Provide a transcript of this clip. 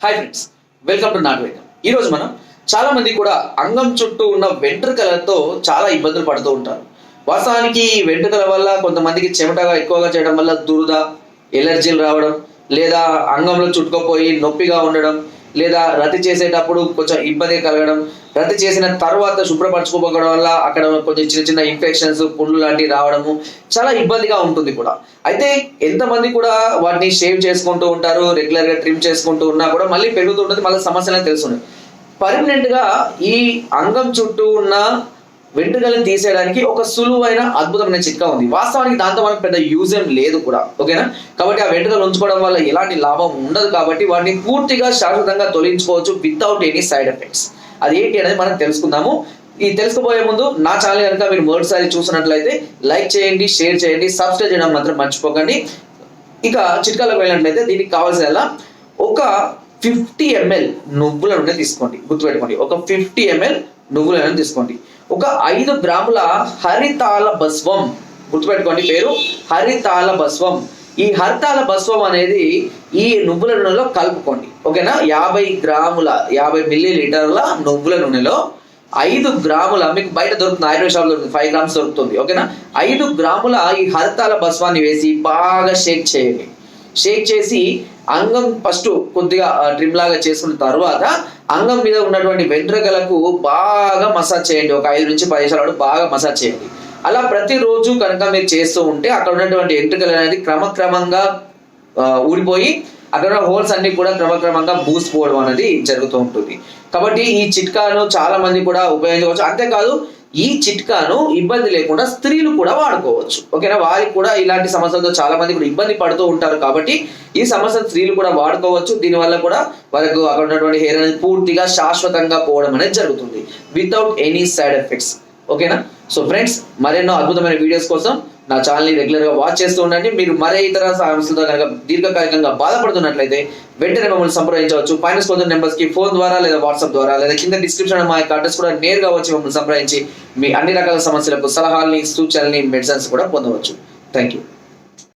Hi friends, welcome to not వైద్యం. ఈరోజు మనం చాలా మంది కూడా అంగం చుట్టూ ఉన్న వెంట్రుకలతో చాలా ఇబ్బందులు పడుతూ ఉంటారు. వాస్తవానికి ఈ వెంట్రుకల వల్ల కొంతమందికి చెమటగా ఎక్కువగా చేయడం వల్ల దురద, ఎలర్జీలు రావడం, లేదా అంగంలో చుట్టుకుపోయి నొప్పిగా ఉండడం, లేదా రతి చేసేటప్పుడు కొంచెం ఇబ్బంది కలగడం, రతి చేసిన తర్వాత శుభ్రపరచుకోకపోవడం వల్ల అక్కడ కొంచెం చిన్న చిన్న ఇన్ఫెక్షన్స్, పుండ్లు లాంటివి రావడము చాలా ఇబ్బందిగా ఉంటుంది కూడా. అయితే ఎంతమంది కూడా వాటిని షేవ్ చేసుకుంటూ ఉంటారు, రెగ్యులర్గా ట్రిమ్ చేసుకుంటూ ఉన్నా కూడా మళ్ళీ పెరుగుతూ ఉంటుంది, మళ్ళీ సమస్యలను తెలుస్తుంది. పర్మనెంట్గా ఈ అంగం చుట్టూ ఉన్న వెంట్రుకలను తీసేయడానికి ఒక సులువైన అద్భుతమైన చిట్కా ఉంది. వాస్తవానికి దాంతో మనకు పెద్ద యూజ్ ఏం లేదు కూడా, ఓకేనా. కాబట్టి ఆ వెంట్రుకలు ఉంచుకోవడం వల్ల ఎలాంటి లాభం ఉండదు. కాబట్టి వాటిని పూర్తిగా శాశ్వతంగా తొలగించుకోవచ్చు వితౌట్ ఎనీ సైడ్ ఎఫెక్ట్స్. అది ఏంటి అనేది మనం తెలుసుకుందాము. ఈ తెలుసుకోబోయే ముందు నా ఛానల్ కనుక మీరు మొదటిసారి చూసినట్లయితే లైక్ చేయండి, షేర్ చేయండి, సబ్స్క్రైబ్ చేయడం మాత్రం మర్చిపోకండి. ఇక చిట్కాలకు వెళ్ళినట్లయితే దీనికి కావాల్సిన ఒక 50 ml నువ్వుల నూనె తీసుకోండి. గుర్తుపెట్టుకోండి, ఒక 50 ml నువ్వుల నూనె తీసుకోండి. ఒక 5 గ్రాముల హరితాల భస్వం, గుర్తుపెట్టుకోండి పేరు హరితాల భస్వం. ఈ హరితాల భస్వం అనేది ఈ నువ్వుల నూనెలో కలుపుకోండి, ఓకేనా. 50 మిల్లీలీటర్ల నువ్వుల నూనెలో 5 గ్రాముల, మీకు బయట దొరుకుతుంది, ఆయుర్వేద షాప్ దొరుకుతుంది, 5 గ్రామ్స్ దొరుకుతుంది, ఓకేనా. 5 గ్రాముల ఈ హరితాల భస్వాన్ని వేసి బాగా షేక్ చేయండి. షేక్ చేసి అంగం ఫస్ట్ కొద్దిగా ట్రిమ్ లాగా చేసుకున్న తర్వాత అంగం మీద ఉన్నటువంటి వెంట్రుకలకు బాగా మసాజ్ చేయండి. ఒక 5 నుంచి 10 నిమిషాల వరకు బాగా మసాజ్ చేయండి. అలా ప్రతిరోజు కనుక మీరు చేస్తూ ఉంటే అక్కడ ఉన్నటువంటి వెంట్రుకలు అనేది క్రమక్రమంగా ఊడిపోయి అక్కడ ఉన్న హోల్స్ అన్ని కూడా క్రమక్రమంగా మూసిపోవడం అనేది జరుగుతూ ఉంటుంది. కాబట్టి ఈ చిట్కాను చాలా మంది కూడా ఉపయోగించవచ్చు. అంతేకాదు ఈ చిట్కాను ఇబ్బంది లేకుండా స్త్రీలు కూడా వాడుకోవచ్చు, ఓకేనా. వారికి కూడా ఇలాంటి సమస్యలతో చాలా మంది కూడా ఇబ్బంది పడుతూ ఉంటారు. కాబట్టి ఈ సమస్య స్త్రీలు కూడా వాడుకోవచ్చు. దీనివల్ల కూడా వాళ్ళకు అక్కడ ఉన్నటువంటి హెయిర్ అనేది పూర్తిగా శాశ్వతంగా పోవడం అనేది జరుగుతుంది వితౌట్ ఎనీ సైడ్ ఎఫెక్ట్స్, ఓకేనా. సో ఫ్రెండ్స్, మరెన్నో అద్భుతమైన వీడియోస్ కోసం నా ఛానల్ని రెగ్యులర్గా వాచ్ చేస్తూ ఉండండి. మీరు మరే ఇతర సమస్యలతో కనుక దీర్ఘకాలికంగా బాధపడుతున్నట్లయితే వెంటనే మమ్మల్ని సంప్రదించవచ్చు. పైన స్పోతున్న నెంబర్స్కి ఫోన్ ద్వారా లేదా వాట్సాప్ ద్వారా, లేదా కింద డిస్క్రిప్షన్ మా యొక్క అడ్రస్ కూడా నేరుగా వచ్చి మమ్మల్ని సంప్రదించి మీ అన్ని రకాల సమస్యలకు సలహాలని, సూచనల్ని, మెడిసిన్స్ కూడా పొందవచ్చు. Thank you.